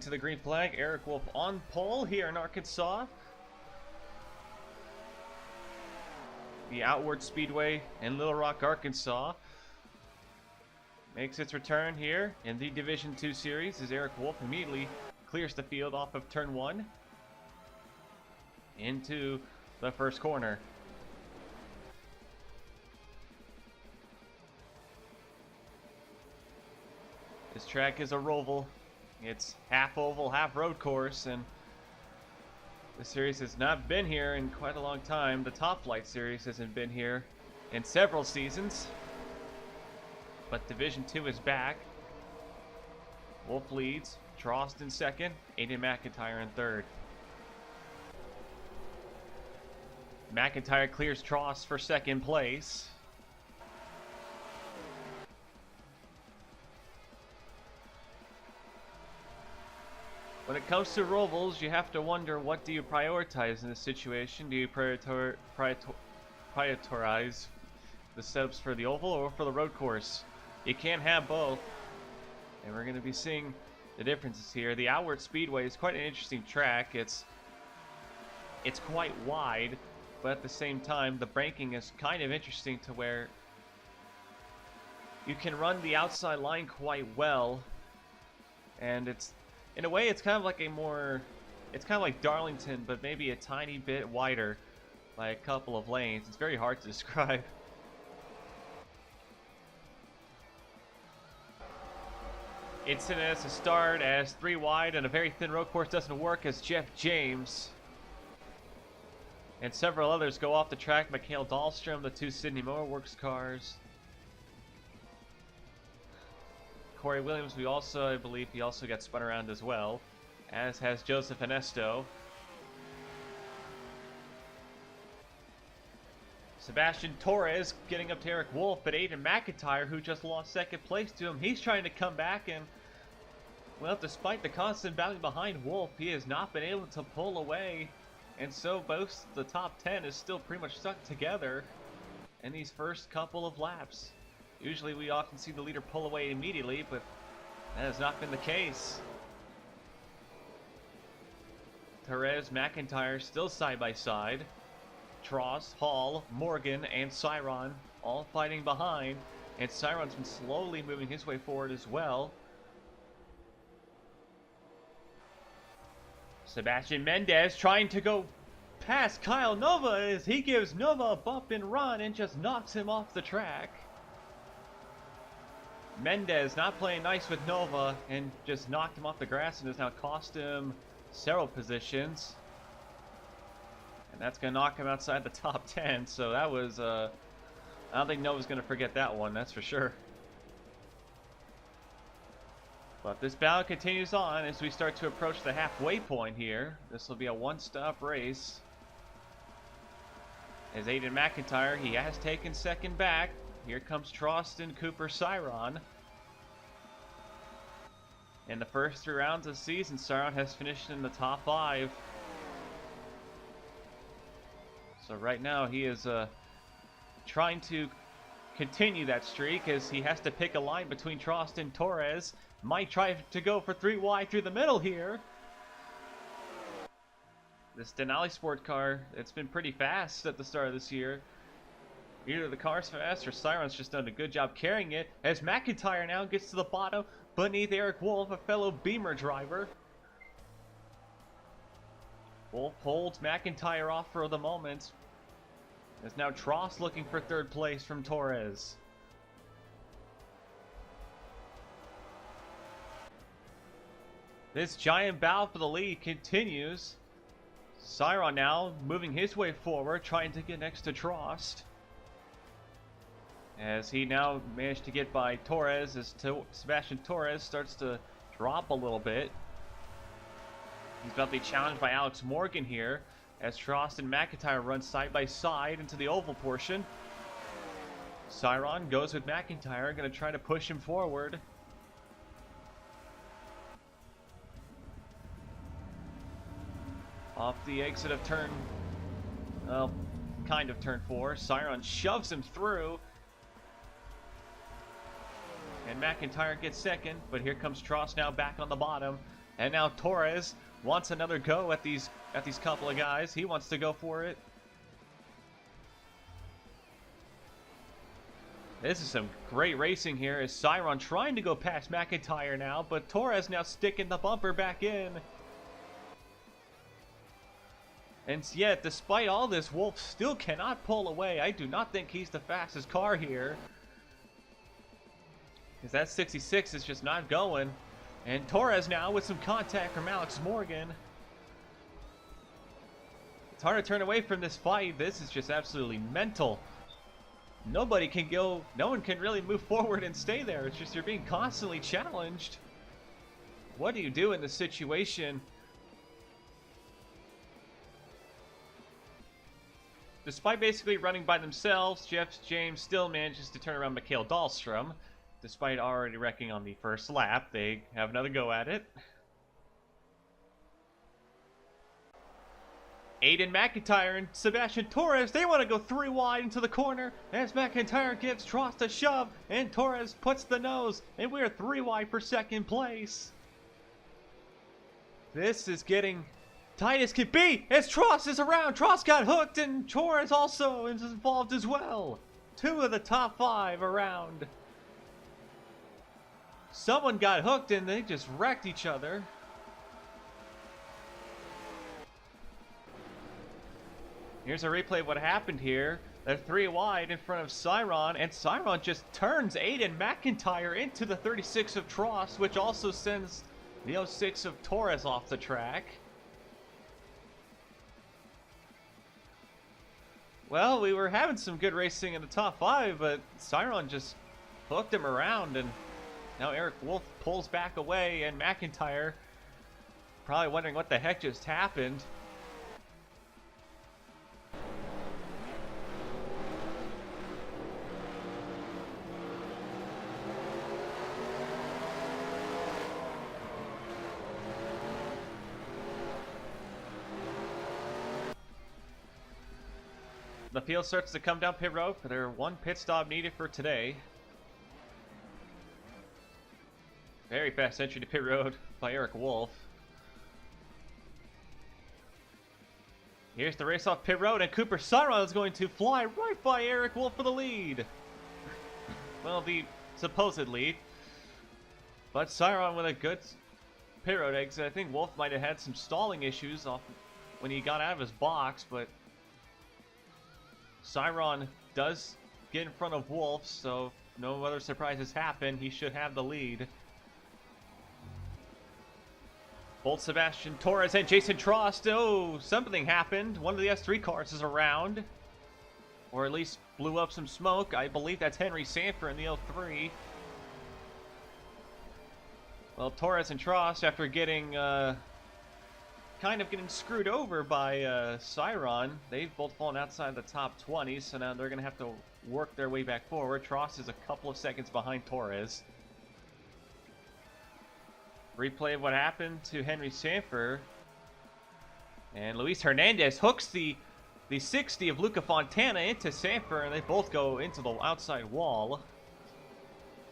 to the green flag. Eric Wolf on pole here in Arkansas. The Outward Speedway in Little Rock, Arkansas makes its return here in the Division II Series as Eric Wolf immediately clears the field off of turn 1 into the first corner. This track is a roval. It's half oval, half road course, and the series has not been here in quite a long time. The Top Flight series hasn't been here in several seasons, but Division II is back. Wolf leads, Trost in second, Aiden McIntyre in third. McIntyre clears Trost for second place. When it comes to rovals, you have to wonder, what do you prioritize in this situation? Do you prioritize the setups for the oval or for the road course? You can't have both, and we're going to be seeing the differences here. The Outward Speedway is quite an interesting track. It's quite wide, but at the same time, the banking is kind of interesting to where you can run the outside line quite well, and it's, in a way, it's kind of like it's kind of like Darlington, but maybe a tiny bit wider by a couple of lanes. It's very hard to describe. Incident as a start as 3 wide and a very thin road course doesn't work as Jeff James and several others go off the track. Mikhail Dahlstrom, the 2 Sydney Motor Works cars. Corey Williams, I believe he also got spun around as well, as has Joseph Anesto. Sebastian Torres getting up to Eric Wolf, but Aiden McIntyre, who just lost second place to him, he's trying to come back, and well, despite the constant battle behind Wolf, he has not been able to pull away, and so both the top 10 is still pretty much stuck together in these first couple of laps. Usually we often see the leader pull away immediately, but that has not been the case. Torres, McIntyre still side by side. Trost, Hall, Morgan, and Cyron all fighting behind, and Cyron's been slowly moving his way forward as well. Sebastian Mendez trying to go past Kyle Nova as he gives Nova a bump and run and just knocks him off the track. Mendez not playing nice with Nova and just knocked him off the grass and has now cost him several positions. And that's going to knock him outside the top 10. So that was, I don't think Nova's going to forget that one, that's for sure. But this battle continues on as we start to approach the halfway point here. This will be a one-stop race. As Aiden McIntyre, he has taken second back. Here comes Trost and Cooper Cyron. In the first 3 rounds of the season, Cyron has finished in the top 5. So right now he is trying to continue that streak as he has to pick a line between Trost and Torres. Might try to go for 3 wide through the middle here. This Denali Sport car, it's been pretty fast at the start of this year. Either the car's fast or Cyron's just done a good job carrying it, as McIntyre now gets to the bottom beneath Eric Wolf, a fellow Beamer driver. Wolf holds McIntyre off for the moment. As now Trost looking for 3rd place from Torres. This giant battle for the lead continues. Cyron now moving his way forward, trying to get next to Trost. As he now managed to get by Torres as Sebastian Torres starts to drop a little bit. He's about to be challenged by Alex Morgan here as Trost and McIntyre run side by side into the oval portion. Cyron goes with McIntyre, going to try to push him forward. Off the exit of turn, well, kind of turn 4, Cyron shoves him through. And McIntyre gets second, but here comes Trost now back on the bottom. And now Torres wants another go at these couple of guys. He wants to go for it. This is some great racing here as Cyron trying to go past McIntyre now, but Torres now sticking the bumper back in. And yet, despite all this, Wolf still cannot pull away. I do not think he's the fastest car here, because that 66 is just not going. And Torres now with some contact from Alex Morgan. It's hard to turn away from this fight. This is just absolutely mental. Nobody can go, no one can really move forward and stay there. It's just you're being constantly challenged. What do you do in this situation? Despite basically running by themselves, James still manages to turn around Mikhail Dahlstrom. Despite already wrecking on the first lap, they have another go at it. Aiden McIntyre and Sebastian Torres, they want to go 3 wide into the corner as McIntyre gives Trost a shove and Torres puts the nose, and we are 3 wide for second place. This is getting tight as can be as Trost is around. Trost got hooked and Torres also is involved as well. 2 of the top 5 around. Someone got hooked and they just wrecked each other. Here's a replay of what happened here. They're 3 wide in front of Cyron, and Cyron just turns Aiden McIntyre into the 36 of Trost, which also sends the 06 of Torres off the track. Well, we were having some good racing in the top 5, but Cyron just hooked him around, and now Eric Wolf pulls back away, and McIntyre probably wondering what the heck just happened. The field starts to come down pit road for their 1 pit stop needed for today. Very fast entry to pit road by Eric Wolf. Here's the race off pit road, and Cooper Cyron is going to fly right by Eric Wolf for the lead. Well, the supposed lead. But Cyron with a good pit road exit. I think Wolf might have had some stalling issues off when he got out of his box, but Cyron does get in front of Wolf, so no other surprises happen. He should have the lead. Both Sebastian Torres and Jason Trost. Oh, something happened. One of the S3 cars is around, or at least blew up some smoke. I believe that's Henry Sanford in the 03. Well, Torres and Trost, after getting kind of getting screwed over by Cyron, they've both fallen outside the top 20, so now they're going to have to work their way back forward. Trost is a couple of seconds behind Torres. Replay of what happened to Henry Sanford. And Luis Hernandez hooks the 60 of Luca Fontana into Sanford, and they both go into the outside wall.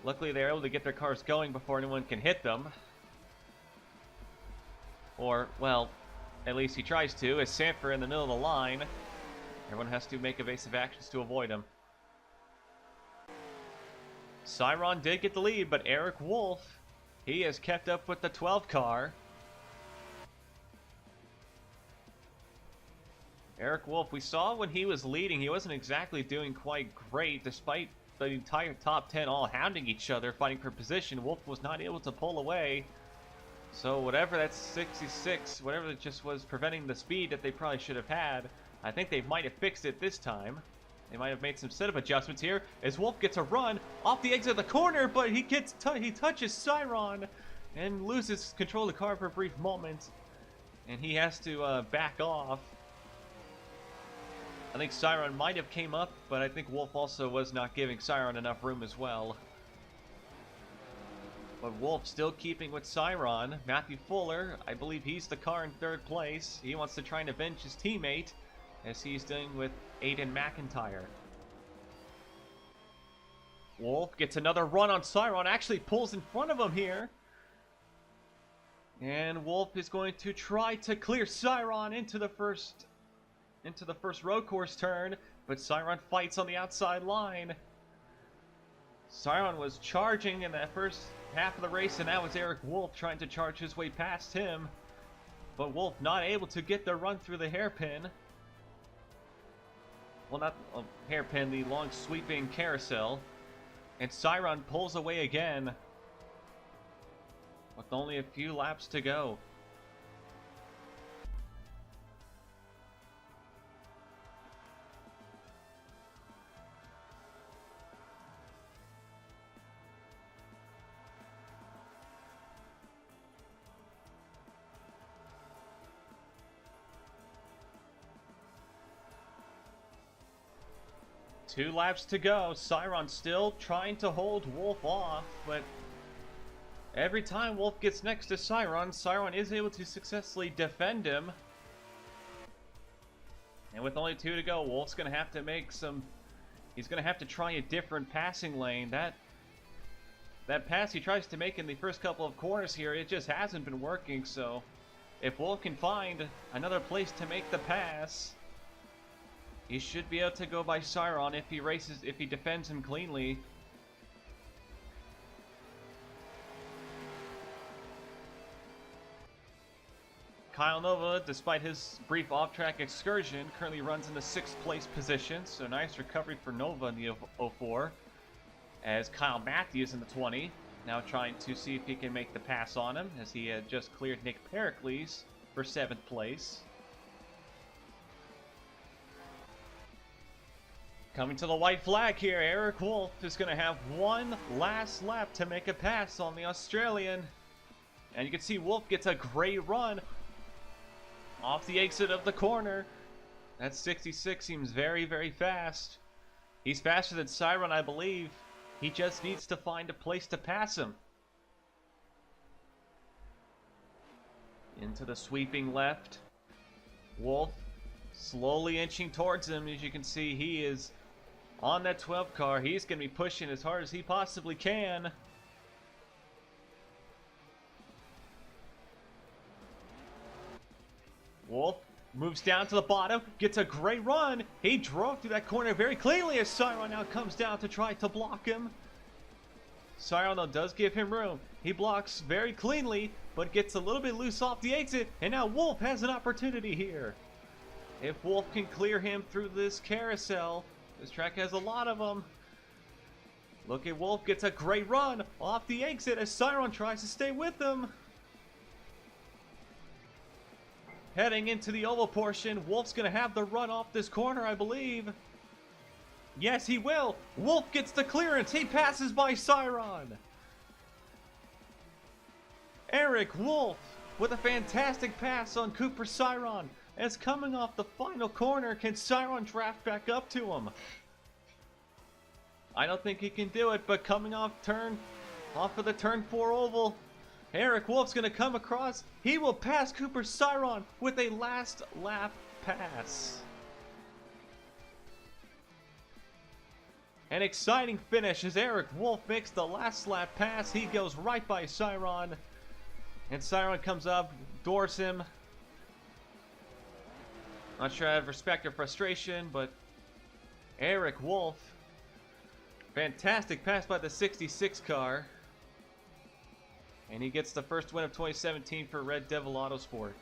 Luckily, they're able to get their cars going before anyone can hit them. Or, well, at least he tries to, as Sanford in the middle of the line. Everyone has to make evasive actions to avoid him. Cyron did get the lead, but Eric Wolf, he has kept up with the 12 car. Eric Wolf, we saw when he was leading, he wasn't exactly doing quite great, despite the entire top 10 all hounding each other, fighting for position. Wolf was not able to pull away. So whatever that 66, whatever it just was preventing the speed that they probably should have had, I think they might have fixed it this time. They might have made some setup adjustments here as Wolf gets a run off the exit of the corner, but he touches Cyron and loses control of the car for a brief moment, and he has to back off. I think Cyron might have came up, but I think Wolf also was not giving Cyron enough room as well. But Wolf still keeping with Cyron. Matthew Fuller, I believe he's the car in 3rd place. He wants to try and avenge his teammate, as he's doing with Aiden McIntyre. Wolf gets another run on Cyron, actually pulls in front of him here. And Wolf is going to try to clear Siron into the first road course turn, but Siron fights on the outside line. Siron was charging in that first half of the race, and that was Eric Wolf trying to charge his way past him. But Wolf not able to get the run through the hairpin. Well, not a hairpin, the long sweeping carousel. And Siron pulls away again, with only a few laps to go. Two laps to go. Siron still trying to hold Wolf off, but every time Wolf gets next to Siron, Siron is able to successfully defend him. And with only 2 to go, Wolf's going to have to make some... He's going to have to try a different passing lane. That pass he tries to make in the first couple of corners here, it just hasn't been working. So if Wolf can find another place to make the pass, he should be able to go by Siron if he defends him cleanly. Kyle Nova, despite his brief off-track excursion, currently runs in the 6th place position, so nice recovery for Nova in the 04. As Kyle Matthews in the 20, now trying to see if he can make the pass on him, as he had just cleared Nick Pericles for 7th place. Coming to the white flag here, Eric Wolf is going to have one last lap to make a pass on the Australian. And you can see Wolf gets a great run off the exit of the corner. That 66 seems very, very fast. He's faster than Siron, I believe. He just needs to find a place to pass him. Into the sweeping left. Wolf slowly inching towards him. As you can see, he is on that 12 car. He's going to be pushing as hard as he possibly can. Wolf moves down to the bottom, gets a great run. He drove through that corner very cleanly as Siron now comes down to try to block him. Siron, though, does give him room. He blocks very cleanly, but gets a little bit loose off the exit. And now Wolf has an opportunity here. If Wolf can clear him through this carousel, this track has a lot of them. Look at Wolf, gets a great run off the exit as Siron tries to stay with him. Heading into the oval portion, Wolf's going to have the run off this corner, I believe. Yes, he will. Wolf gets the clearance. He passes by Siron. Eric Wolf with a fantastic pass on Cooper Siron. As coming off the final corner, can Siron draft back up to him? I don't think he can do it, but coming off of the turn 4 oval, Eric Wolf's going to come across. He will pass Cooper Siron with a last lap pass. An exciting finish as Eric Wolf makes the last lap pass. He goes right by Siron. And Siron comes up, doors him. Not sure I have respect or frustration, but Eric Wolf. Fantastic pass by the 66 car. And he gets the first win of 2017 for Red Devil Autosport.